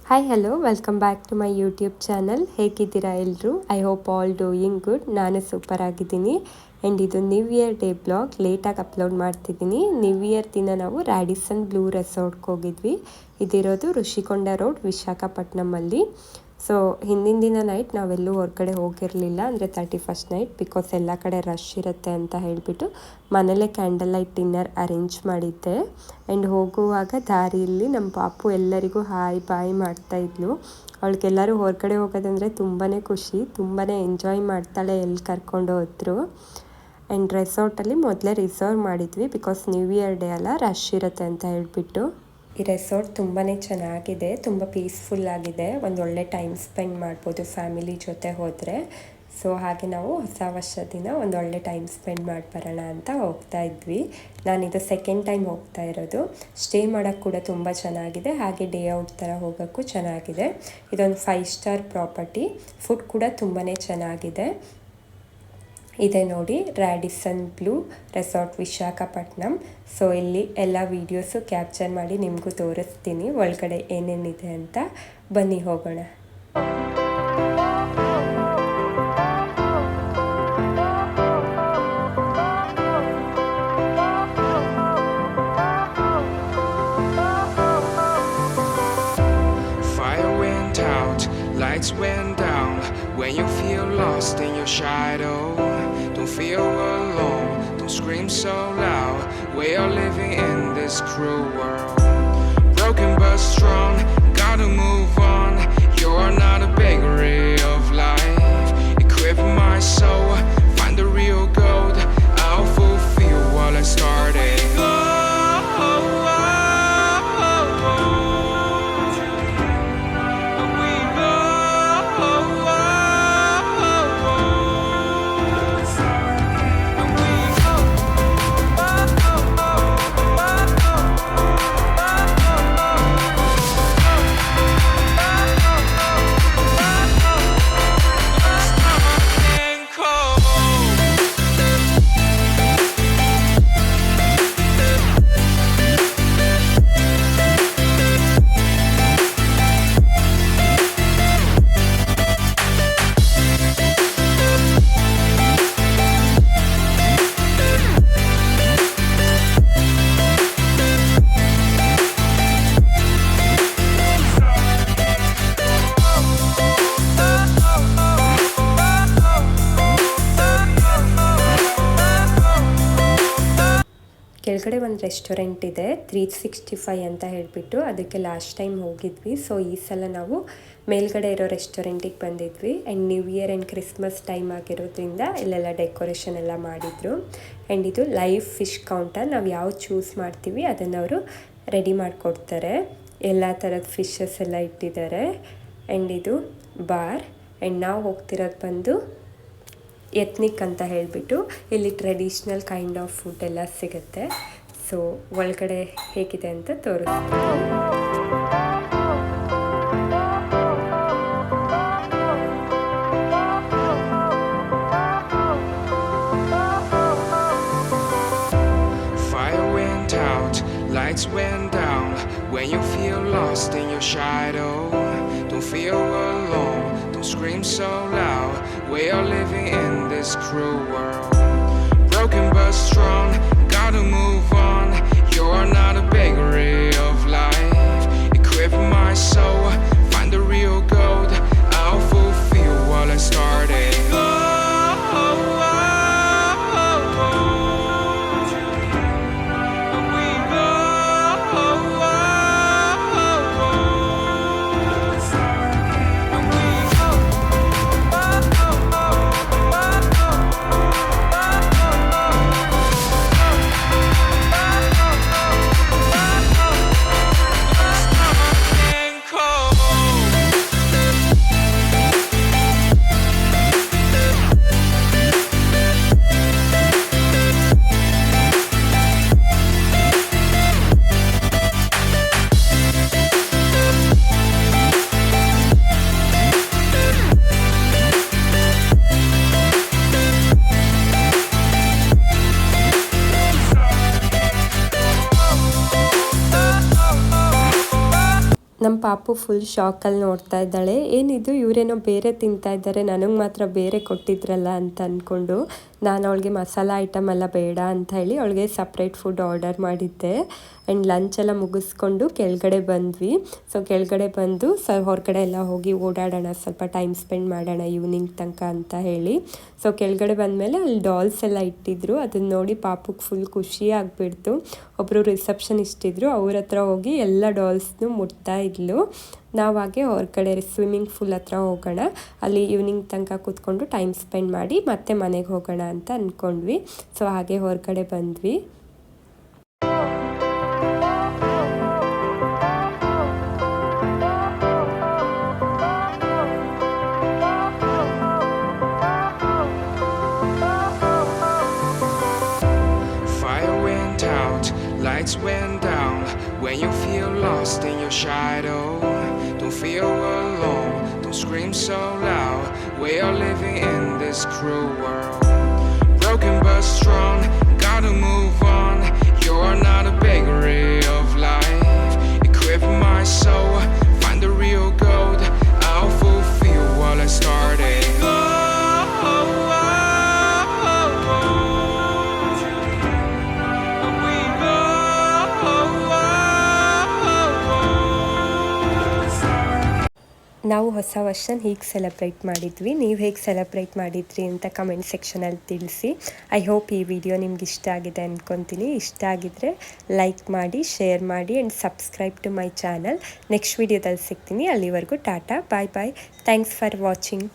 Hi hello welcome back to my YouTube channel. ಹೇಗಿದ್ದೀರಾ ಎಲ್ಲರೂ? I hope all doing good. ನಾನು super ಆಗಿದ್ದೀನಿ. And ಇದು ನ್ಯೂ ಇಯರ್ ಡೇ ಬ್ಲಾಗ್ ಲೇಟಾಗಿ upload ಮಾಡ್ತಿದ್ದೀನಿ. ನ್ಯೂ ಇಯರ್ ದಿನ ನಾವು ರ್ಯಾಡಿಸನ್ ಬ್ಲೂ ರೆಸಾರ್ಟ್ಗೆ ಹೋಗಿದ್ವಿ. ಇದಿರೋದು ಋಷಿಕೊಂಡ ರೋಡ್ ವಿಶಾಖಪಟ್ಟಣಮಲ್ಲಿ. ಸೊ ಹಿಂದಿನ ದಿನ ನೈಟ್ ನಾವೆಲ್ಲೂ ಹೊರಗಡೆ ಹೋಗಿರಲಿಲ್ಲ, ಅಂದರೆ 31st ನೈಟ್, ಬಿಕಾಸ್ ಎಲ್ಲ ಕಡೆ ರಶ್ ಇರುತ್ತೆ ಅಂತ ಹೇಳಿಬಿಟ್ಟು ಮನೇಲೇ ಕ್ಯಾಂಡಲ್ ಲೈಟ್ ಡಿನ್ನರ್ ಅರೇಂಜ್ ಮಾಡಿದ್ದೆ. ಆ್ಯಂಡ್ ಹೋಗುವಾಗ ದಾರಿಯಲ್ಲಿ ನಮ್ಮ ಪಾಪು ಎಲ್ಲರಿಗೂ ಹಾಯ್ ಬಾಯ್ ಮಾಡ್ತಾಯಿದ್ಲು. ಅವಳಿಗೆಲ್ಲರೂ ಹೊರಗಡೆ ಹೋಗೋದಂದರೆ ತುಂಬಾ ಖುಷಿ, ತುಂಬಾ ಎಂಜಾಯ್ ಮಾಡ್ತಾಳೆ ಎಲ್ಲಿ ಕರ್ಕೊಂಡು ಹೋದ್ರು. ಆ್ಯಂಡ್ ರೆಸಾರ್ಟಲ್ಲಿ ಮೊದಲೇ ರಿಸರ್ವ್ ಮಾಡಿದ್ವಿ, ಬಿಕಾಸ್ ನ್ಯೂ ಇಯರ್ ಡೇ ಅಲ್ಲ, ರಶ್ ಇರುತ್ತೆ ಅಂತ ಹೇಳಿಬಿಟ್ಟು. ಈ ರೆಸಾರ್ಟ್ ತುಂಬಾ ಚೆನ್ನಾಗಿದೆ, ತುಂಬ ಪೀಸ್ಫುಲ್ ಆಗಿದೆ. ಒಂದು ಒಳ್ಳೆ ಟೈಮ್ ಸ್ಪೆಂಡ್ ಮಾಡ್ಬೋದು ಫ್ಯಾಮಿಲಿ ಜೊತೆ ಹೋದರೆ. ಸೊ ಹಾಗೆ ನಾವು ಹೊಸ ವರ್ಷ ದಿನ ಒಂದು ಒಳ್ಳೆ ಟೈಮ್ ಸ್ಪೆಂಡ್ ಮಾಡಿ ಬರೋಣ ಅಂತ ಹೋಗ್ತಾ ಇದ್ವಿ. ನಾನಿದು ಸೆಕೆಂಡ್ ಟೈಮ್ ಹೋಗ್ತಾ ಇರೋದು. ಸ್ಟೇ ಮಾಡೋಕ್ಕೆ ಕೂಡ ತುಂಬ ಚೆನ್ನಾಗಿದೆ, ಹಾಗೆ ಡೇ ಔಟ್ ಥರ ಹೋಗೋಕ್ಕೂ ಚೆನ್ನಾಗಿದೆ. ಇದೊಂದು 5 ಸ್ಟಾರ್ ಪ್ರಾಪರ್ಟಿ. ಫುಡ್ ಕೂಡ ತುಂಬಾ ಚೆನ್ನಾಗಿದೆ. ಇದೆ ನೋಡಿ, Radisson blue resort Visakhapatnam. So ಇಲ್ಲಿ ಎಲ್ಲ ವೀಡಿಯೋಸು ಕ್ಯಾಪ್ಚರ್ ಮಾಡಿ ನಿಮಗೂ ತೋರಿಸ್ತೀನಿ ಒಳಗಡೆ ಏನೇನಿದೆ ಅಂತ. ಬನ್ನಿ ಹೋಗೋಣ. Lights went down when you feel lost in your shadow. Don't feel alone, don't scream so loud. We are living in this cruel world. Broken but strong, gotta move on. You're not a bakery of life. Equip my soul, find the real gold. I'll fulfill what I started. ಕೆಳಗಡೆ ಒಂದು restaurant ಇದೆ, 365 ಅಂತ ಹೇಳಿಬಿಟ್ಟು. ಅದಕ್ಕೆ last time ಹೋಗಿದ್ವಿ. So ಈ ಸಲ ನಾವು ಮೇಲ್ಗಡೆ ಇರೋ ರೆಸ್ಟೋರೆಂಟಿಗೆ ಬಂದಿದ್ವಿ. And new year and Christmas time ಆಗಿರೋದ್ರಿಂದ ಇಲ್ಲೆಲ್ಲ ಡೆಕೋರೇಷನ್ ಎಲ್ಲ ಮಾಡಿದರು. ಆ್ಯಂಡ್ ಇದು ಲೈವ್ ಫಿಶ್ ಕೌಂಟರ್. ನಾವು ಯಾವ್ದು ಚೂಸ್ ಮಾಡ್ತೀವಿ ಅದನ್ನು ಅವರು ರೆಡಿ ಮಾಡಿಕೊಡ್ತಾರೆ. ಎಲ್ಲ ಥರದ ಫಿಶಸ್ ಎಲ್ಲ ಇಟ್ಟಿದ್ದಾರೆ. ಆ್ಯಂಡ್ ಇದು ಬಾರ್. ಆ್ಯಂಡ್ ನಾವು ಹೋಗ್ತಿರೋದು ಬಂದು ಎತ್ನಿಕ್ ಅಂತ ಹೇಳಿಬಿಟ್ಟು. ಇಲ್ಲಿ ಟ್ರೆಡಿಷ್ನಲ್ ಕೈಂಡ್ ಆಫ್ ಫುಡ್ ಎಲ್ಲ ಸಿಗುತ್ತೆ. ಸೊ ಒಳಗಡೆ ಹೇಗಿದೆ ಅಂತ ತೋರಿಸ್ತೀನಿ. Fire went out, lights went down when you feel lost in your shadow. Don't feel alone, don't scream so loud. We are living in this cruel world. Broken but strong, gotta move on. You're not a bakery of life. Equip my soul, find the real gold. I'll fulfill what I started. ಪಾಪು full ಶಾಕಲ್ಲಿ ನೋಡ್ತಾ ಇದ್ದಾಳೆ. ಏನಿದು ಇವರೇನೋ ಬೇರೆ ತಿಂತಾ ಇದ್ದಾರೆ, ನನಗೆ ಮಾತ್ರ ಬೇರೆ ಕೊಟ್ಟಿದ್ರಲ್ಲ ಅಂತ ಅಂದ್ಕೊಂಡು ನಾನು ಅವಳಿಗೆ ಮಸಾಲ ಐಟಮ್ ಎಲ್ಲ ಬೇಡ ಅಂತ ಹೇಳಿ ಅವಳಿಗೆ ಸಪ್ರೇಟ್ ಫುಡ್ ಆರ್ಡರ್ ಮಾಡಿದ್ದೆ. ಆ್ಯಂಡ್ ಲಂಚೆಲ್ಲ ಮುಗಿಸ್ಕೊಂಡು ಕೆಳಗಡೆ ಬಂದ್ವಿ. ಸೊ ಕೆಳಗಡೆ ಬಂದು ಹೊರಗಡೆ ಎಲ್ಲ ಹೋಗಿ ಓಡಾಡೋಣ, ಸ್ವಲ್ಪ ಟೈಮ್ ಸ್ಪೆಂಡ್ ಮಾಡೋಣ ಈವ್ನಿಂಗ್ ತನಕ ಅಂತ ಹೇಳಿ. ಸೊ ಕೆಳಗಡೆ ಬಂದಮೇಲೆ ಅಲ್ಲಿ ಡಾಲ್ಸ್ ಎಲ್ಲ ಇಟ್ಟಿದ್ರು. ಅದನ್ನ ನೋಡಿ ಪಾಪುಗೆ ಫುಲ್ ಖುಷಿ ಆಗಿಬಿಡ್ತು. ಒಬ್ಬರು ರಿಸೆಪ್ಷನಿಸ್ಟ್ ಇದ್ದರು, ಅವ್ರ ಹತ್ರ ಹೋಗಿ ಎಲ್ಲ ಡಾಲ್ಸ್ನು ಮುಟ್ತಾ ಇದ್ಲು. ನಾವು ಹಾಗೆ ಹೊರಗಡೆ ಸ್ವಿಮ್ಮಿಂಗ್ ಪೂಲ್ ಹತ್ರ ಹೋಗೋಣ, ಅಲ್ಲಿ ಈವ್ನಿಂಗ್ ತನಕ ಕೂತ್ಕೊಂಡು ಟೈಮ್ ಸ್ಪೆಂಡ್ ಮಾಡಿ ಮತ್ತೆ ಮನೆಗೆ ಹೋಗೋಣ ಅಂತ ಅಂದ್ಕೊಂಡ್ವಿ. ಸೊ ಹಾಗೆ ಹೊರಗಡೆ ಬಂದ್ವಿ. Fire went out, lights went down. When you feel lost in your shadow, don't feel alone, don't scream so loud. We are living in this cruel world. Broken but strong, gotta move on. You are not a bakery of life. Equip my soul, find the real gold. I'll fulfill what I started. ನಾವು ಹೊಸ ವರ್ಷನ ಹೀಗೆ celebrate ಮಾಡಿದ್ವಿ. ನೀವು ಹೇಗೆ celebrate ಮಾಡಿದ್ರಿ ಅಂತ comment ಸೆಕ್ಷನಲ್ಲಿ ತಿಳಿಸಿ. ಐ ಹೋಪ್ ಈ ವಿಡಿಯೋ ನಿಮ್ಗೆ ಇಷ್ಟ ಆಗಿದೆ ಅಂದ್ಕೊತೀನಿ. ಇಷ್ಟ ಆಗಿದ್ದರೆ ಲೈಕ್ ಮಾಡಿ, ಶೇರ್ ಮಾಡಿ and subscribe to my channel. Next ವಿಡಿಯೋದಲ್ಲಿ ಸಿಗ್ತೀನಿ. ಅಲ್ಲಿವರೆಗೂ ಟಾಟಾ, bye bye. Thanks for watching.